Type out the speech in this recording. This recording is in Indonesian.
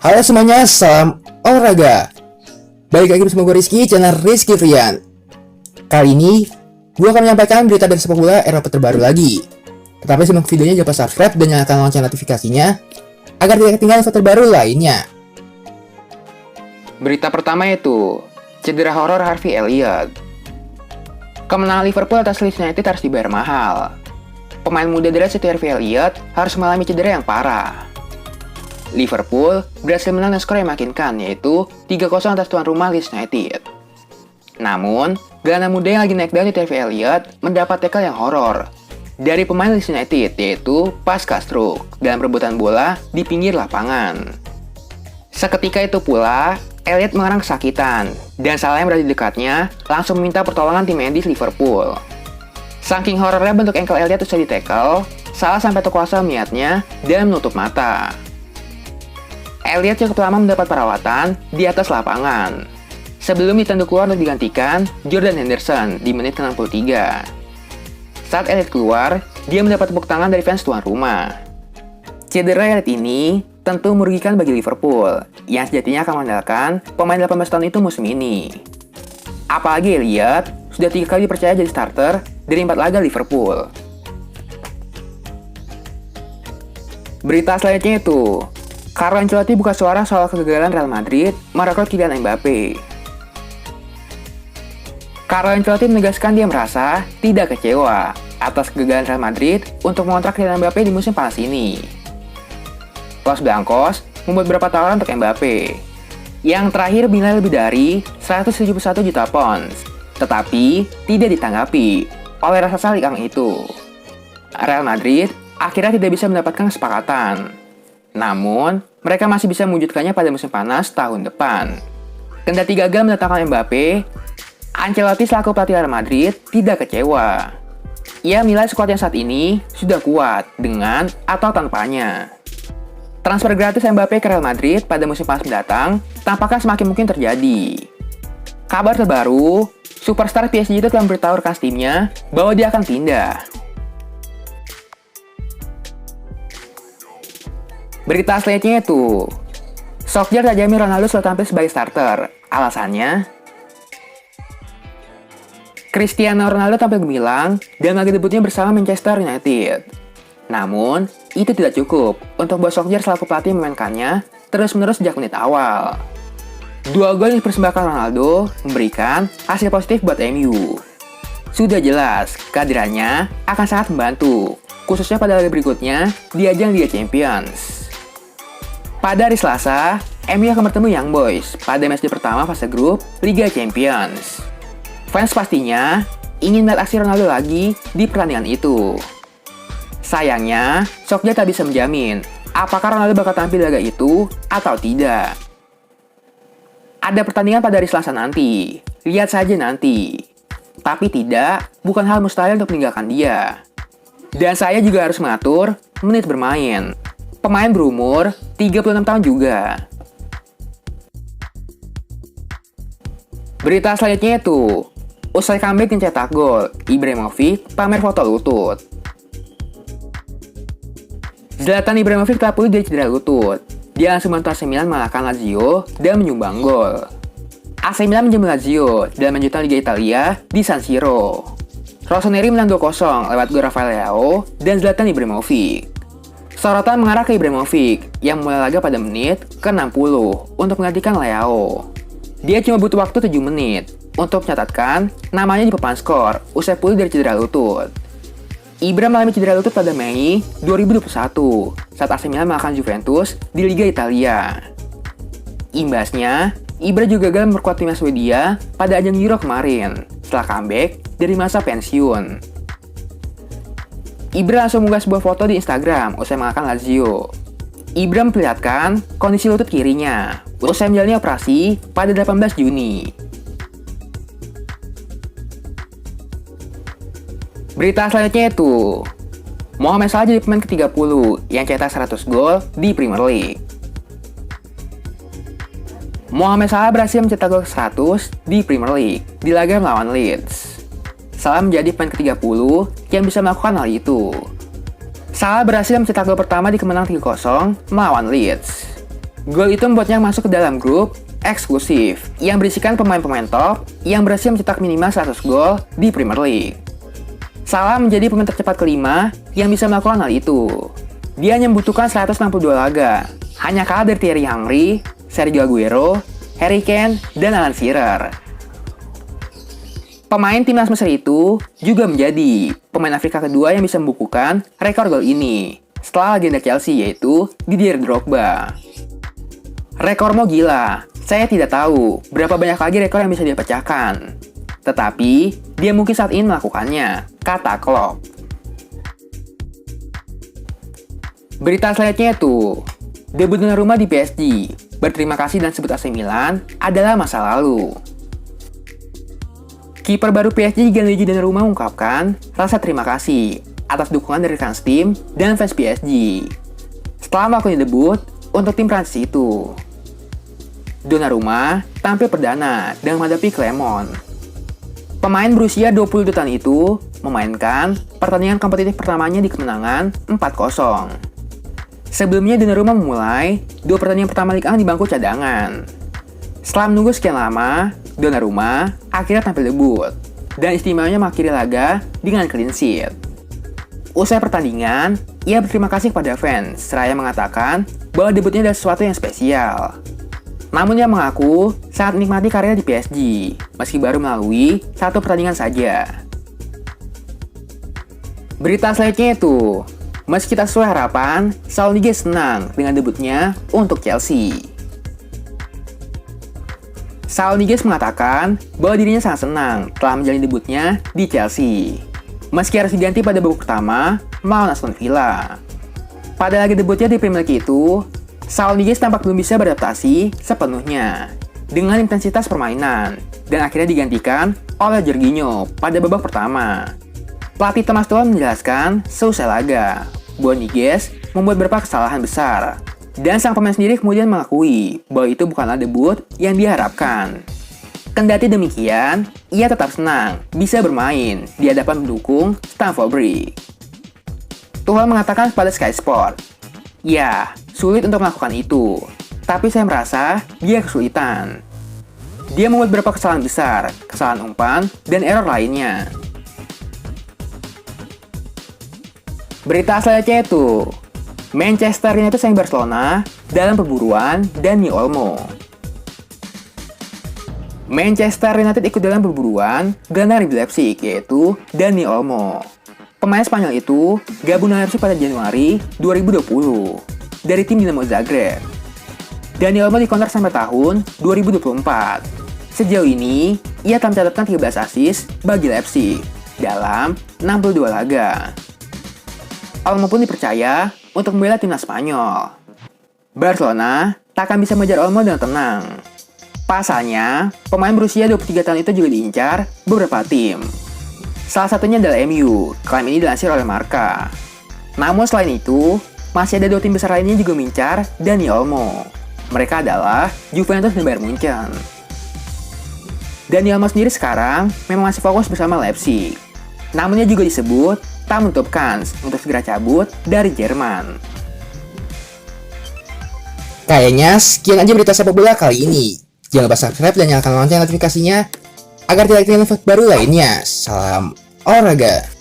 Halo semuanya, salam olahraga. Balik lagi bersama gue Rizky, channel Rizky Frian. Kali ini, gue akan menyampaikan berita dari sepak bola Eropa terbaru lagi. Tetapi sebelum videonya jangan lupa subscribe dan nyalakan lonceng notifikasinya agar tidak ketinggalan info terbaru lainnya. Berita pertama itu, cedera horor Harvey Elliott. Kemenangan Liverpool atas Leeds United harus dibayar mahal. Pemain muda dari City Harvey Elliott harus mengalami cedera yang parah. Liverpool berhasil menang dengan skor yang meyakinkan, yaitu 3-0 atas tuan rumah Leeds United. Namun, gelandang muda yang lagi naik daun Harvey Elliott mendapat tackle yang horor dari pemain Leeds United, yaitu Pascal Struijk dalam rebutan bola di pinggir lapangan. Seketika itu pula, Elliott mengerang kesakitan, dan salah yang berada di dekatnya langsung meminta pertolongan tim medis Liverpool. Saking horornya bentuk ankle Elliott usai di-tackle, salah sampai terkuasa melihatnya dan menutup mata. Elliott cukup lama mendapat perawatan di atas lapangan, sebelum ditanduk keluar untuk digantikan Jordan Henderson di menit ke-63. Saat Elliott keluar, dia mendapat tepuk tangan dari fans tuan rumah. Cedera Elliott ini tentu merugikan bagi Liverpool, yang sejatinya akan mengandalkan pemain 18 tahun itu musim ini. Apalagi Elliott sudah 3 kali dipercaya jadi starter dari 4 laga Liverpool. Berita selanjutnya itu, Carlo Ancelotti buka suara soal kegagalan Real Madrid merekrut Kylian Mbappe. Carlo Ancelotti menegaskan dia merasa tidak kecewa atas kegagalan Real Madrid untuk mengontrak Kylian Mbappe di musim panas ini. Los Blancos membuat beberapa tawaran untuk Mbappe, yang terakhir bernilai lebih dari 171 juta pounds, tetapi tidak ditanggapi oleh raksasa Liga itu. Real Madrid akhirnya tidak bisa mendapatkan kesepakatan. Namun, mereka masih bisa mewujudkannya pada musim panas tahun depan. Kendati gagal mendatangkan Mbappe, Ancelotti selaku pelatih Real Madrid tidak kecewa. Ia menilai skuad yang saat ini sudah kuat dengan atau tanpanya. Transfer gratis Mbappe ke Real Madrid pada musim panas mendatang tampaknya semakin mungkin terjadi. Kabar terbaru, superstar PSG itu telah memberitahu rekan timnya bahwa dia akan pindah. Berita selanjutnya itu, Solskjaer tak jamin Ronaldo sudah tampil sebagai starter. Alasannya, Cristiano Ronaldo tampil gemilang dan laga debutnya bersama Manchester United. Namun, itu tidak cukup untuk buat Solskjaer selaku pelatih memainkannya terus-menerus sejak menit awal. 2 gol yang dipersembahkan Ronaldo memberikan hasil positif buat MU. Sudah jelas, kehadirannya akan sangat membantu, khususnya pada laga berikutnya di ajang Liga Champions. Pada hari Selasa, MU akan bertemu Young Boys pada match pertama fase grup Liga Champions. Fans pastinya ingin melihat aksi Ronaldo lagi di pertandingan itu. Sayangnya, Solskjaer tak bisa menjamin apakah Ronaldo bakal tampil di laga itu atau tidak. Ada pertandingan pada hari Selasa nanti, lihat saja nanti. Tapi tidak, bukan hal mustahil untuk meninggalkan dia. Dan saya juga harus mengatur menit bermain. Pemain berumur 36 tahun juga. Berita selanjutnya itu, usai comeback mencetak gol, Ibrahimovic pamer foto lutut. Zlatan Ibrahimovic telah pulih dari cedera lutut. Dia langsung membantu AC Milan mengalahkan Lazio dan menyumbang gol. AC Milan menjamu Lazio dalam lanjutan Liga Italia di San Siro. Rossoneri menang 2-0 lewat gol Rafael Leao dan Zlatan Ibrahimovic. Sorotan mengarah ke Ibrahimovic yang mulai laga pada menit ke-60 untuk menggantikan Leao. Dia cuma butuh waktu 7 menit untuk mencatatkan namanya di papan skor usai pulih dari cedera lutut. Ibra mengalami cedera lutut pada Mei 2021 saat AC Milan mengalahkan Juventus di Liga Italia. Imbasnya, Ibra juga gagal memperkuat timnas Swedia pada ajang Euro kemarin setelah comeback dari masa pensiun. Ibra langsung mengunggah sebuah foto di Instagram usai mengalahkan Lazio. Ibra memperlihatkan kondisi lutut kirinya usai menjalani operasi pada 18 Juni. Berita selanjutnya itu, Mohamed Salah jadi pemain ke-30 yang cetak 100 gol di Premier League. Mohamed Salah berhasil mencetak gol 100 di Premier League di laga melawan Leeds. Salah menjadi pemain ke-30 yang bisa melakukan hal itu. Salah berhasil mencetak gol pertama di kemenangan 3-0 melawan Leeds. Gol itu membuatnya masuk ke dalam grup eksklusif yang berisikan pemain-pemain top yang berhasil mencetak minimal 100 gol di Premier League. Salah menjadi pemain tercepat kelima yang bisa melakukan hal itu. Dia hanya membutuhkan 162 laga, hanya kalah dari Thierry Henry, Sergio Aguero, Harry Kane, dan Alan Shearer. Pemain timnas Mesir itu juga menjadi pemain Afrika kedua yang bisa membukukan rekor gol ini setelah legenda Chelsea yaitu Didier Drogba. Rekor mau gila, saya tidak tahu berapa banyak lagi rekor yang bisa dia pecahkan. Tetapi, dia mungkin saat ini melakukannya, kata Klopp. Berita selanjutnya itu, debut Donnarumma di PSG, berterima kasih dan sebut AC Milan adalah masa lalu. Kiper baru PSG Gianluigi Donnarumma mengungkapkan rasa terima kasih atas dukungan dari fans tim dan fans PSG setelah melakukan debut untuk tim Prancis itu. Donnarumma tampil perdana dengan menghadapi Clermont. Pemain berusia 22 tahun itu memainkan pertandingan kompetitif pertamanya di kemenangan 4-0. Sebelumnya Donnarumma memulai 2 pertandingan pertama Liga 1 di bangku cadangan. Setelah menunggu sekian lama, Donnarumma akhirnya tampil debut dan istimewanya mengakhiri laga dengan clean sheet. Usai pertandingan, ia berterima kasih kepada fans seraya mengatakan bahwa debutnya adalah sesuatu yang spesial. Namun dia mengaku sangat menikmati karirnya di PSG, meski baru melalui 1 pertandingan saja. Berita selanjutnya itu, meski tak sesuai harapan, Saul Niguez senang dengan debutnya untuk Chelsea. Saul Niguez mengatakan bahwa dirinya sangat senang telah menjalani debutnya di Chelsea, meski harus diganti pada babak pertama melawan Aston Villa. Pada laga debutnya di Premier League itu, Saul Niguez tampak belum bisa beradaptasi sepenuhnya dengan intensitas permainan dan akhirnya digantikan oleh Jorginho pada babak pertama. Pelatih Thomas Tuchel menjelaskan seusai laga bahwa Niguez membuat beberapa kesalahan besar dan sang pemain sendiri kemudian mengakui bahwa itu bukanlah debut yang diharapkan. Kendati demikian, ia tetap senang bisa bermain di hadapan pendukung Stamford Bridge. Tuchel mengatakan kepada Sky Sport, "Ya, sulit untuk melakukan itu, tapi saya merasa dia kesulitan. Dia membuat beberapa kesalahan besar, kesalahan umpan, dan error lainnya." Berita selanjutnya itu, Manchester United sayang Barcelona dalam perburuan Dani Olmo. Manchester United ikut dalam perburuan gelandang dari Leipzig yaitu Dani Olmo. Pemain Spanyol itu gabung dengan Leipzig pada Januari 2020 dari tim Dinamo Zagreb. Dani Olmo dikontrak sampai tahun 2024. Sejauh ini, ia telah mencatatkan 13 assist bagi Leipzig dalam 62 laga. Olmo pun dipercaya untuk membela timnas Spanyol. Barcelona tak akan bisa mengejar Olmo dengan tenang. Pasalnya, pemain berusia 23 tahun itu juga diincar beberapa tim. Salah satunya adalah MU, klaim ini dilansir oleh Marca. Namun selain itu, masih ada 2 tim besar lainnya juga mengincar Dani Olmo. Mereka adalah Juventus dan Bayern Munchen. Dani Olmo sendiri sekarang memang masih fokus bersama Leipzig. Namun dia juga disebut tak menutup kans untuk segera cabut dari Jerman. Kayaknya sekian aja berita sepak bola kali ini. Jangan lupa subscribe dan nyalakan lonceng notifikasinya agar tidak ketinggalan info baru lainnya. Salam olahraga.